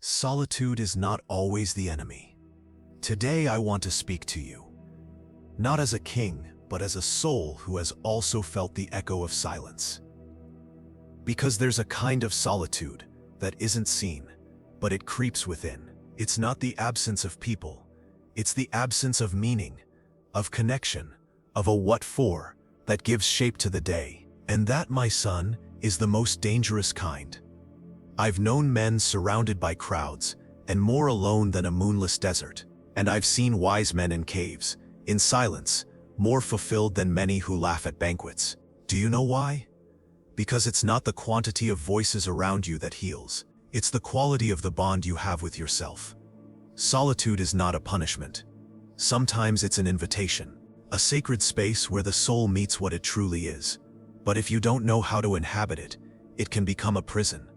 Solitude is not always the enemy. Today I want to speak to you, not as a king, but as a soul who has also felt the echo of silence. Because there's a kind of solitude that isn't seen, but it creeps within. It's not the absence of people, it's the absence of meaning, of connection, of a what for that gives shape to the day. And that, my son, is the most dangerous kind. I've known men surrounded by crowds and more alone than a moonless desert. And I've seen wise men in caves, in silence, more fulfilled than many who laugh at banquets. Do you know why? Because it's not the quantity of voices around you that heals. It's the quality of the bond you have with yourself. Solitude is not a punishment. Sometimes it's an invitation, a sacred space where the soul meets what it truly is. But if you don't know how to inhabit it, it can become a prison.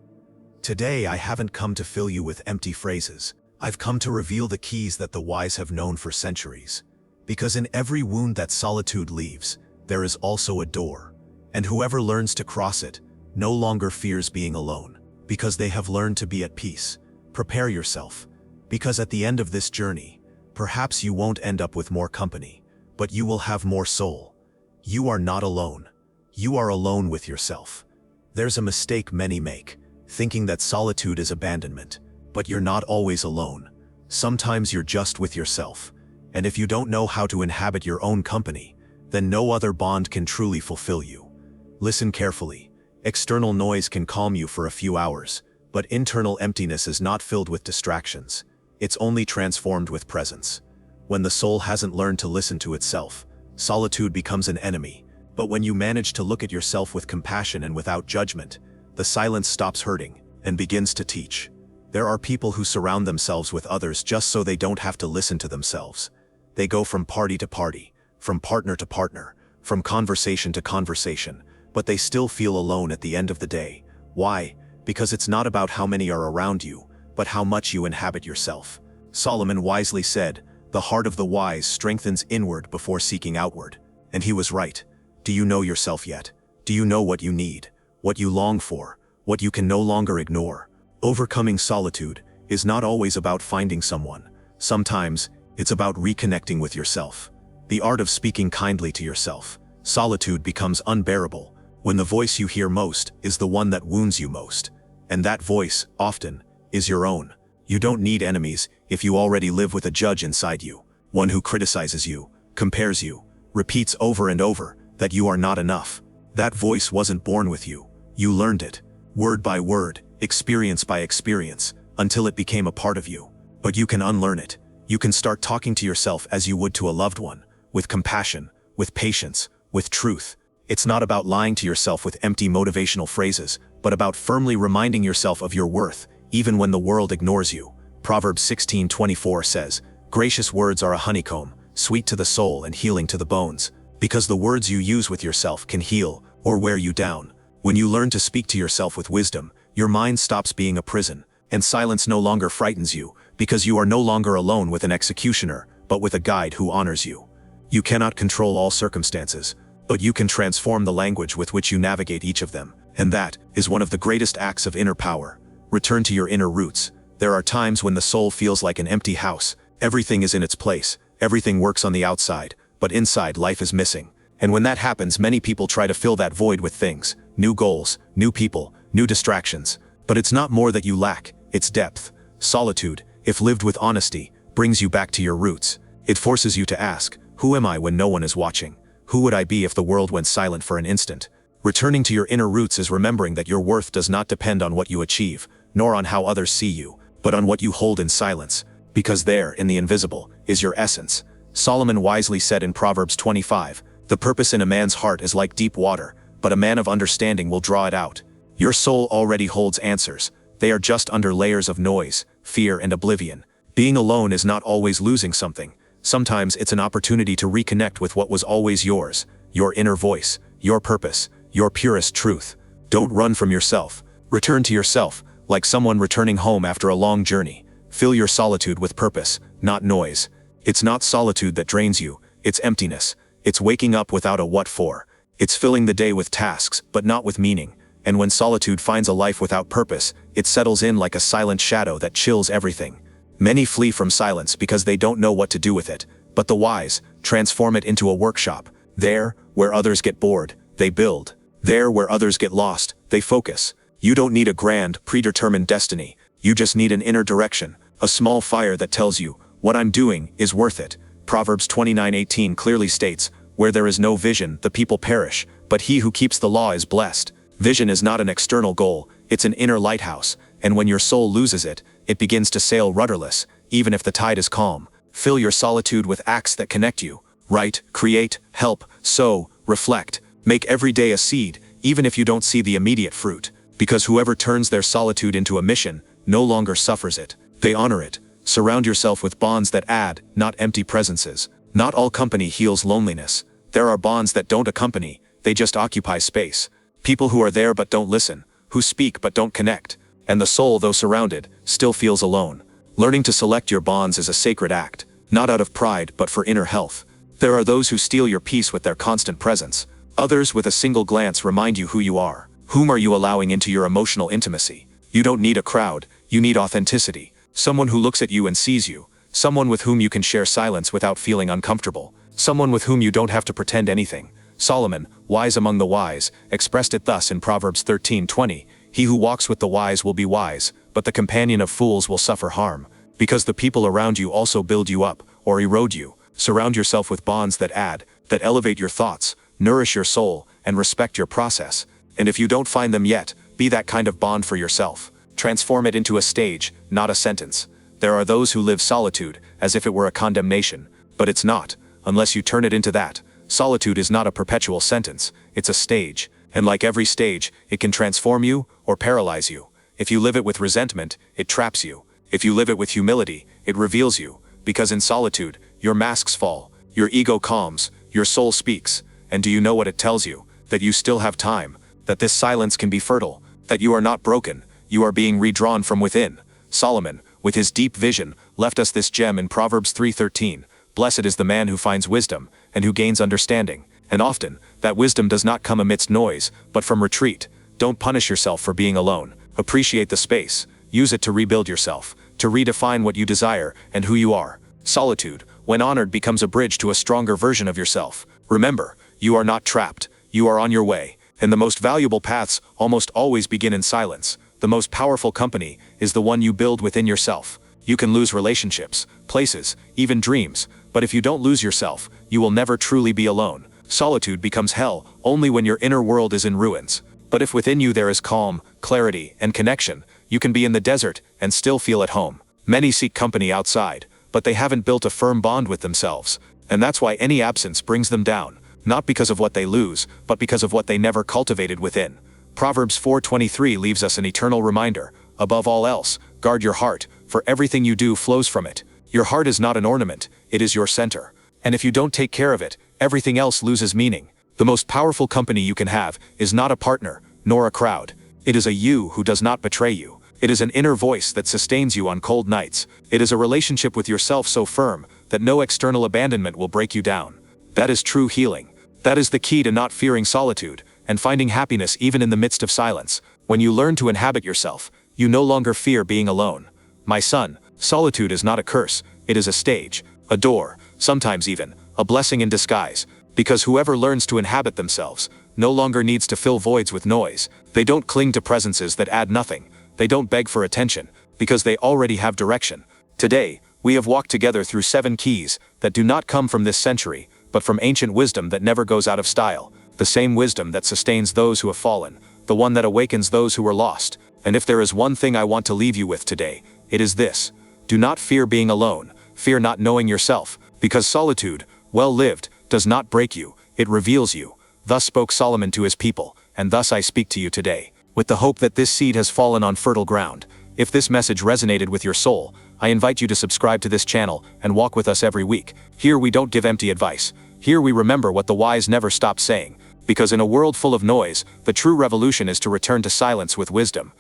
Today I haven't come to fill you with empty phrases. I've come to reveal the keys that the wise have known for centuries. Because in every wound that solitude leaves, there is also a door. And whoever learns to cross it no longer fears being alone. Because they have learned to be at peace. Prepare yourself. Because at the end of this journey, perhaps you won't end up with more company, but you will have more soul. You are not alone. You are alone with yourself. There's a mistake many make, thinking that solitude is abandonment. But you're not always alone. Sometimes you're just with yourself. And if you don't know how to inhabit your own company, then no other bond can truly fulfill you. Listen carefully. External noise can calm you for a few hours, but internal emptiness is not filled with distractions. It's only transformed with presence. When the soul hasn't learned to listen to itself, solitude becomes an enemy. But when you manage to look at yourself with compassion and without judgment, the silence stops hurting and begins to teach. There are people who surround themselves with others just so they don't have to listen to themselves. They go from party to party, from partner to partner, from conversation to conversation, but they still feel alone at the end of the day. Why? Because it's not about how many are around you, but how much you inhabit yourself. Solomon wisely said, "The heart of the wise strengthens inward before seeking outward." And he was right. Do you know yourself yet? Do you know what you need, what you long for, what you can no longer ignore? Overcoming solitude is not always about finding someone. Sometimes it's about reconnecting with yourself. The art of speaking kindly to yourself. Solitude becomes unbearable when the voice you hear most is the one that wounds you most. And that voice, often, is your own. You don't need enemies if you already live with a judge inside you, one who criticizes you, compares you, repeats over and over that you are not enough. That voice wasn't born with you. You learned it, word by word, experience by experience, until it became a part of you. But you can unlearn it. You can start talking to yourself as you would to a loved one, with compassion, with patience, with truth. It's not about lying to yourself with empty motivational phrases, but about firmly reminding yourself of your worth, even when the world ignores you. Proverbs 16:24 says, "Gracious words are a honeycomb, sweet to the soul and healing to the bones." Because the words you use with yourself can heal or wear you down. When you learn to speak to yourself with wisdom, your mind stops being a prison, and silence no longer frightens you, because you are no longer alone with an executioner, but with a guide who honors you. You cannot control all circumstances, but you can transform the language with which you navigate each of them, and that is one of the greatest acts of inner power. Return to your inner roots. There are times when the soul feels like an empty house. Everything is in its place, everything works on the outside, but inside life is missing. And when that happens, many people try to fill that void with things, new goals, new people, new distractions. But it's not more that you lack, it's depth. Solitude, if lived with honesty, brings you back to your roots. It forces you to ask, who am I when no one is watching? Who would I be if the world went silent for an instant? Returning to your inner roots is remembering that your worth does not depend on what you achieve, nor on how others see you, but on what you hold in silence. Because there, in the invisible, is your essence. Solomon wisely said in Proverbs 25, "The purpose in a man's heart is like deep water, but a man of understanding will draw it out." Your soul already holds answers. They are just under layers of noise, fear, and oblivion. Being alone is not always losing something. Sometimes it's an opportunity to reconnect with what was always yours, your inner voice, your purpose, your purest truth. Don't run from yourself. Return to yourself, like someone returning home after a long journey. Fill your solitude with purpose, not noise. It's not solitude that drains you, it's emptiness. It's waking up without a what for. It's filling the day with tasks, but not with meaning. And when solitude finds a life without purpose, it settles in like a silent shadow that chills everything. Many flee from silence because they don't know what to do with it, but the wise transform it into a workshop. There, where others get bored, they build. There, where others get lost, they focus. You don't need a grand, predetermined destiny. You just need an inner direction, a small fire that tells you, what I'm doing is worth it. Proverbs 29:18 clearly states, where there is no vision, the people perish, but he who keeps the law is blessed. Vision is not an external goal, it's an inner lighthouse, and when your soul loses it, it begins to sail rudderless, even if the tide is calm. Fill your solitude with acts that connect you. Write, create, help, sow, reflect. Make every day a seed, even if you don't see the immediate fruit. Because whoever turns their solitude into a mission, no longer suffers it. They honor it. Surround yourself with bonds that add, not empty presences. Not all company heals loneliness. There are bonds that don't accompany, they just occupy space. People who are there but don't listen, who speak but don't connect. And the soul, though surrounded, still feels alone. Learning to select your bonds is a sacred act, not out of pride but for inner health. There are those who steal your peace with their constant presence. Others with a single glance remind you who you are. Whom are you allowing into your emotional intimacy? You don't need a crowd, you need authenticity. Someone who looks at you and sees you. Someone with whom you can share silence without feeling uncomfortable. Someone with whom you don't have to pretend anything. Solomon, wise among the wise, expressed it thus in Proverbs 13:20, he who walks with the wise will be wise, but the companion of fools will suffer harm. Because the people around you also build you up, or erode you. Surround yourself with bonds that add, that elevate your thoughts, nourish your soul, and respect your process. And if you don't find them yet, be that kind of bond for yourself. Transform it into a stage, not a sentence. There are those who live solitude, as if it were a condemnation. But it's not, unless you turn it into that. Solitude is not a perpetual sentence, it's a stage. And like every stage, it can transform you, or paralyze you. If you live it with resentment, it traps you. If you live it with humility, it reveals you. Because in solitude, your masks fall, your ego calms, your soul speaks. And do you know what it tells you? That you still have time, that this silence can be fertile, that you are not broken, you are being redrawn from within. Solomon, with his deep vision, left us this gem in Proverbs 3:13. Blessed is the man who finds wisdom, and who gains understanding. And often, that wisdom does not come amidst noise, but from retreat. Don't punish yourself for being alone. Appreciate the space. Use it to rebuild yourself, to redefine what you desire and who you are. Solitude, when honored, becomes a bridge to a stronger version of yourself. Remember, you are not trapped. You are on your way. And the most valuable paths almost always begin in silence. The most powerful company is the one you build within yourself. You can lose relationships, places, even dreams, but if you don't lose yourself, you will never truly be alone. Solitude becomes hell only when your inner world is in ruins. But if within you there is calm, clarity, and connection, you can be in the desert and still feel at home. Many seek company outside, but they haven't built a firm bond with themselves. And that's why any absence brings them down, not because of what they lose, but because of what they never cultivated within. Proverbs 4:23 leaves us an eternal reminder. Above all else, guard your heart, for everything you do flows from it. Your heart is not an ornament, it is your center. And if you don't take care of it, everything else loses meaning. The most powerful company you can have is not a partner, nor a crowd. It is a you who does not betray you. It is an inner voice that sustains you on cold nights. It is a relationship with yourself so firm that no external abandonment will break you down. That is true healing. That is the key to not fearing solitude and finding happiness even in the midst of silence. When you learn to inhabit yourself, you no longer fear being alone. My son, solitude is not a curse, it is a stage, a door, sometimes even a blessing in disguise. Because whoever learns to inhabit themselves no longer needs to fill voids with noise. They don't cling to presences that add nothing. They don't beg for attention, because they already have direction. Today, we have walked together through 7 keys that do not come from this century, but from ancient wisdom that never goes out of style. The same wisdom that sustains those who have fallen, the one that awakens those who were lost. And if there is one thing I want to leave you with today, it is this. Do not fear being alone, fear not knowing yourself, because solitude, well lived, does not break you, it reveals you. Thus spoke Solomon to his people, and thus I speak to you today, with the hope that this seed has fallen on fertile ground. If this message resonated with your soul, I invite you to subscribe to this channel and walk with us every week. Here we don't give empty advice. Here we remember what the wise never stop saying. Because in a world full of noise, the true revolution is to return to silence with wisdom.